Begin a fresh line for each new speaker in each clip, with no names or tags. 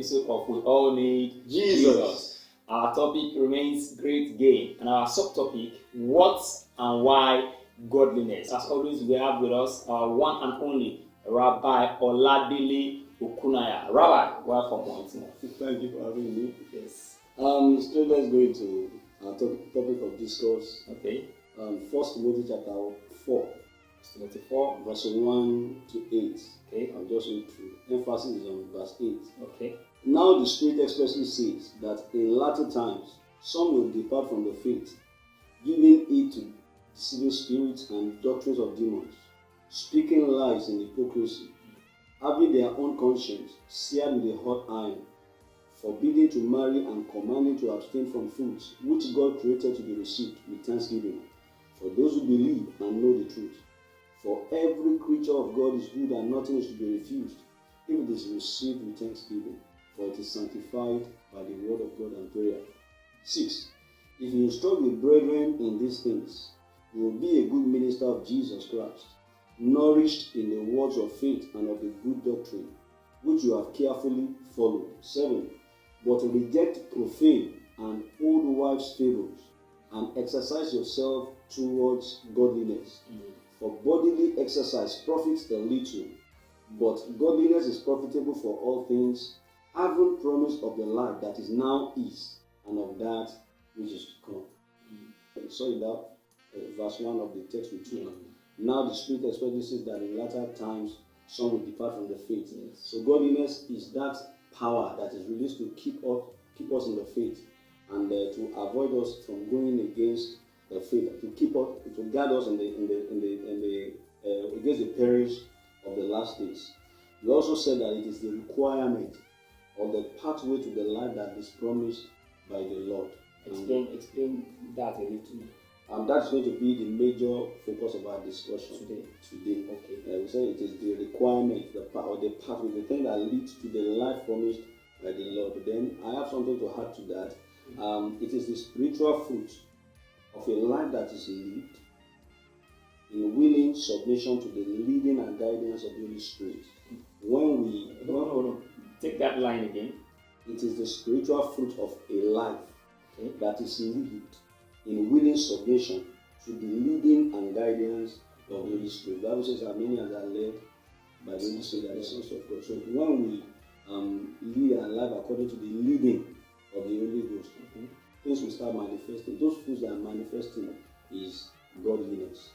episode of We All Need Jesus. Our topic remains great gain, and our subtopic, what and why godliness. As always, we have with us our one and only Rabbi Oladile Okunaya. Rabbi, welcome once more.
Thank you for having me.
Yes.
So let's go into our topic of discourse.
Okay.
1 Timothy chapter 4.
Timothy 4.
Verse 1 to 8.
Okay.
I'll just read through. Emphasis is on verse 8.
Okay.
Now the Spirit expressly says that in latter times some will depart from the faith, giving heed to deceiving spirits and doctrines of demons, speaking lies in hypocrisy, having their own conscience seared with a hot iron, forbidding to marry and commanding to abstain from foods which God created to be received with thanksgiving, for those who believe and know the truth. For every creature of God is good, and nothing is to be refused, if it is received with thanksgiving, for it is sanctified by the word of God and prayer. 6. If you instruct the brethren in these things, you will be a good minister of Jesus Christ, nourished in the words of faith and of the good doctrine, which you have carefully followed. 7. But reject profane and old wives' fables, and exercise yourself towards godliness. For bodily exercise profits a little, but godliness is profitable for all things, having promise of the life that is now is, and of that which is to come. We saw it out, verse 1 of the text we took. Now the Spirit expressly says that in latter times some will depart from the faith.
Yes.
So godliness is that power that is released to keep us in the faith, and to avoid us from going against the faith, to keep us, to guard us against the perish of the last days. We also said that it is the requirement of the pathway to the life that is promised by the Lord.
Explain that a little.
That's going to be the major focus of our discussion today.
Okay.
We say it is the requirement, the pathway, the thing that leads to the life promised by the Lord. Then I have something to add to that. It is the spiritual fruit of a life that is lived in willing submission to the leading and guidance of the Holy Spirit.
Take that line again.
It is the spiritual fruit of a life that is lived in willing submission to the leading and guidance of the Holy Spirit. The Bible says that many are led by the Holy Spirit, the sons of God. So when we lead our life according to the leading of the Holy Ghost, things will start manifesting. Those fruits that are manifesting is godliness.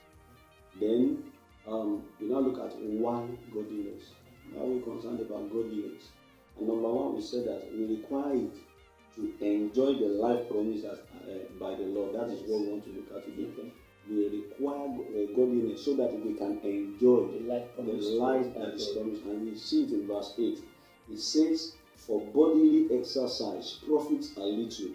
Then we now look at why godliness. Why are we concerned about godliness? And number one, we said that we require it to enjoy the life promised by the Lord. That is what we want to look at today. We require godliness so that we can enjoy the life that is promised. And we see it in verse 8. It says, for bodily exercise profits a little,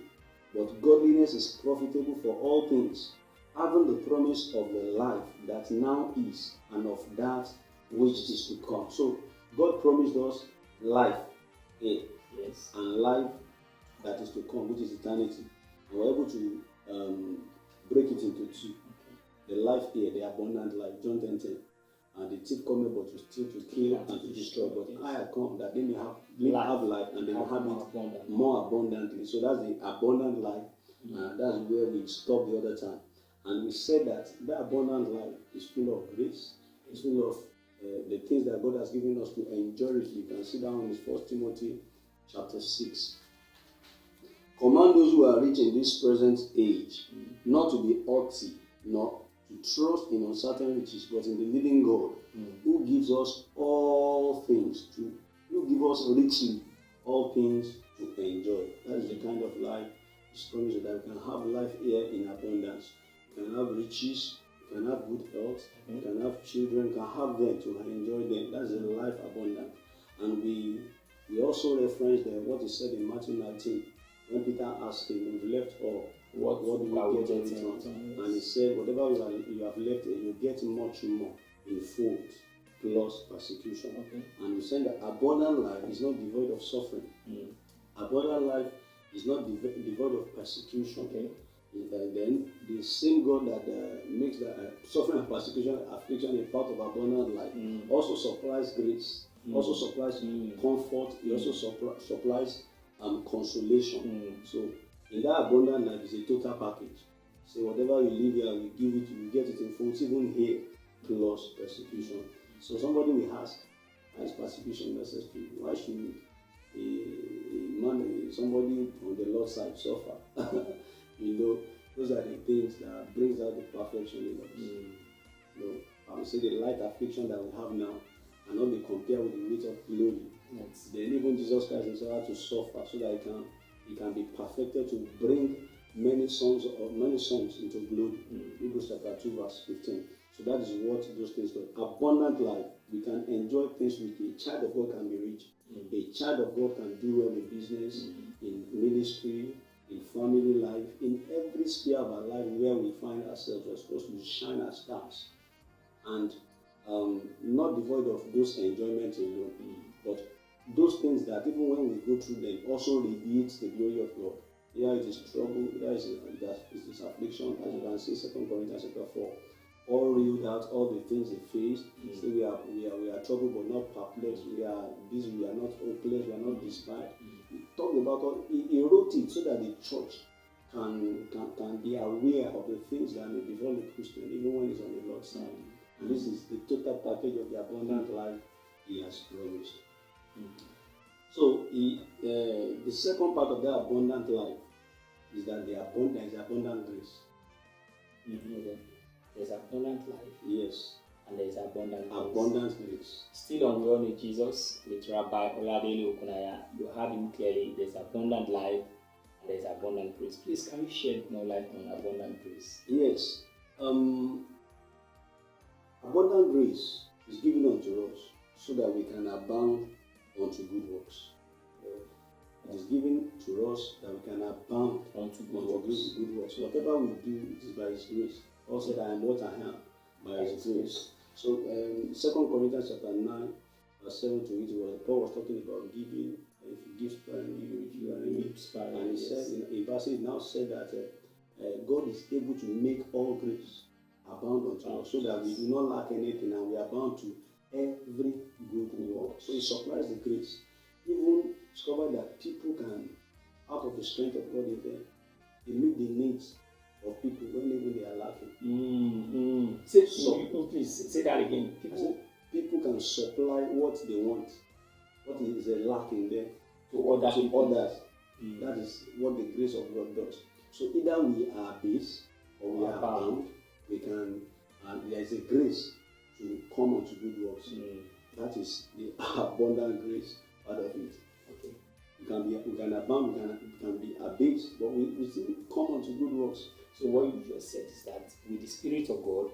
but godliness is profitable for all things, having the promise of the life that now is, and of that which is to come. So God promised us life here, and life that is to come, which is eternity. And we're able to break it into two. The life here, the abundant life, John 10:10. And the thief cometh but to steal, to kill, and to destroy. But I have come that they may have life, and they may have it more abundantly. So that's the abundant life. That's where we stopped the other time. And we said that the abundant life is full of grace. It's full of the things that God has given us to enjoy it. You can see down in 1 Timothy chapter 6. Command those who are rich in this present age not to be haughty, nor to trust in uncertain riches, but in the living God, who gives us all things, who gives us richly all things to enjoy. That is the kind of life He's promised, that we can have life here in abundance. You can have riches, you can have good health, you can have children, you can have them to enjoy them. That's the life abundant. And we also reference what is said in Matthew 19, when Peter asked him, "We've left all. What do we get in return?" And he said, "Whatever you have left, you get much more in fold plus persecution." And we said that abundant life is not devoid of suffering. Abundant life is not devoid of persecution. Then the same God that makes the suffering and persecution, affliction a part of abundant life, also supplies grace also supplies comfort. He also supplies consolation. So in that abundant life is a total package. So whatever you live here, we give it, you get it in full, even here plus persecution. So somebody will ask, why is persecution necessary? Why should somebody on the Lord's side suffer? Those are the things that brings out the perfection in us. I would say the light affliction that we have now cannot be compared with the weight of glory. Yes. Then even Jesus Christ himself had to suffer so that he can be perfected to bring many sons into glory. Hebrews chapter 2 verse 15. So that is what those things do. Abundant life. We can enjoy things with a child of God can be rich. A child of God can do well in business, in ministry, in family life, in every sphere of our life where we find ourselves. We're supposed to shine as stars. And not devoid of those enjoyments alone, but those things that even when we go through them also radiate the glory of God. Here it is trouble, here it is affliction, as you can see 2 Corinthians chapter 4. All reeled out all the things they faced. So we are troubled but not perplexed. We are busy, we are not hopeless, we are not despised. He talked about he wrote it so that the church can be aware of the things that may befall the Christian, even when he's on the Lord's side. And this is the total package of the abundant life he has promised. So the second part of that abundant life is that there is abundant grace.
There's abundant life.
Yes.
And there's abundant grace.
Abundant grace.
Still on Well Need Jesus with Rabbi Oladele Okunaya, you heard him clearly. There's abundant life and there's abundant grace. Please, can you shed more light on abundant grace?
Yes. Abundant grace is given unto us so that we can abound unto good works. It is given to us that we can abound unto good works. Whatever we do, it is by His grace. Paul said, I am what I am by His grace. So, 2 Corinthians chapter 9, verse 7 to 8, Paul was talking about giving. If you give sparingly, you are repaid. And he said, in verse 8, now said that God is able to make all grace abound unto us, so that we do not lack anything and we are bound to every good work. So He supplies the grace. Even discover that people can, out of the strength of God in them, they meet the needs of people when even they are lacking.
Please say that again.
People can supply what they want, what is a lack in them,
to others.
That is what the grace of God does. So either we are base or we are bound. We can, and there is a grace to come unto good works. That is the abundant grace part of it. Okay. We can abound, we can be abased, but we still come unto good works.
So what you just said is that with the Spirit of God,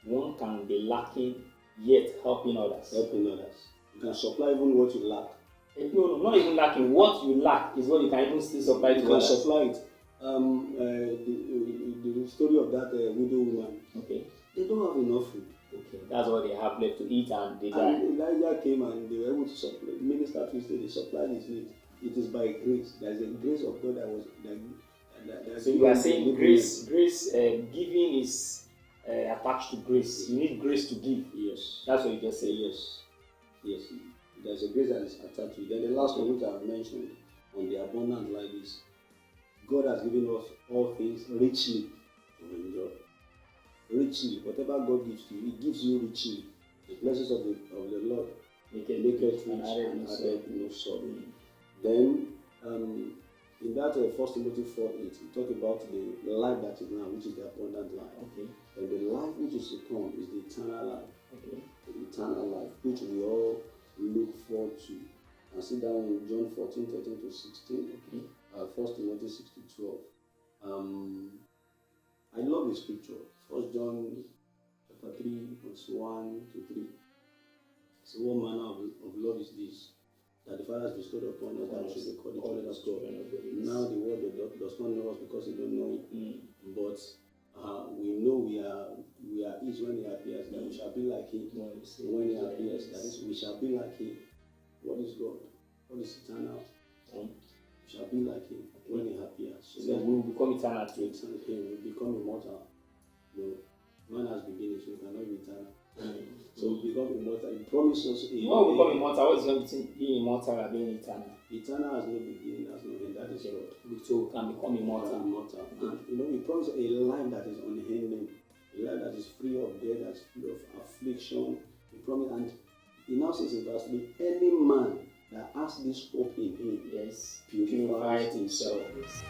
one can be lacking yet helping others.
You can supply even what you lack.
No, not even lacking. What you lack is what you can even still supply to others.
You can supply it. The story of that widow woman.
Okay.
They don't have enough food.
Okay. That's what they have left to eat and they die.
And Elijah came and they were able to supply. Minister Tuesday, they supplied his needs. It is by grace. There is a grace of God that was.
So you are saying grace, giving is attached to grace. You need grace to give.
Yes.
That's what you just said.
Yes. There's a grace that is attached to it. Then the last one which I have mentioned on the abundant life is God has given us all things richly to enjoy. Richly, whatever God gives to you, He gives you richly. The blessings of the Lord make it rich and added no sorrow. Then in that 1 Timothy 4:8, we talk about the life that is now, which is the abundant life. Okay. And the life which is to come is the eternal life. Okay. The eternal life, which we all look forward to. And see that in John 14:13 to 16. Okay. 1 Timothy 6:12. I love the scripture. 1 John chapter 3, verse 1 to 3. So what manner of love is this? That the Father has bestowed upon us that we should be called the children of God. Now the world does not know us because they don't know Him. But we know we are His when He appears, that we shall be like Him. When He appears, that is, we shall be like Him. What is God? What is eternal? We shall be like Him when He appears.
So we will become eternal too.
We become immortal. No, man has beginnings, so we cannot be eternal. So So become immortal. He promises
You want to become immortal. What is the difference between being immortal and being eternal?
eternal has no beginning, has no end. That is God.
So we can become immortal.
Immortal. And he promises a life that is unending, a life that is free of death, that's free of affliction. He promised, and he now says in verse 3, any man that has this hope in him,
Yes.
purifies himself.
Yes.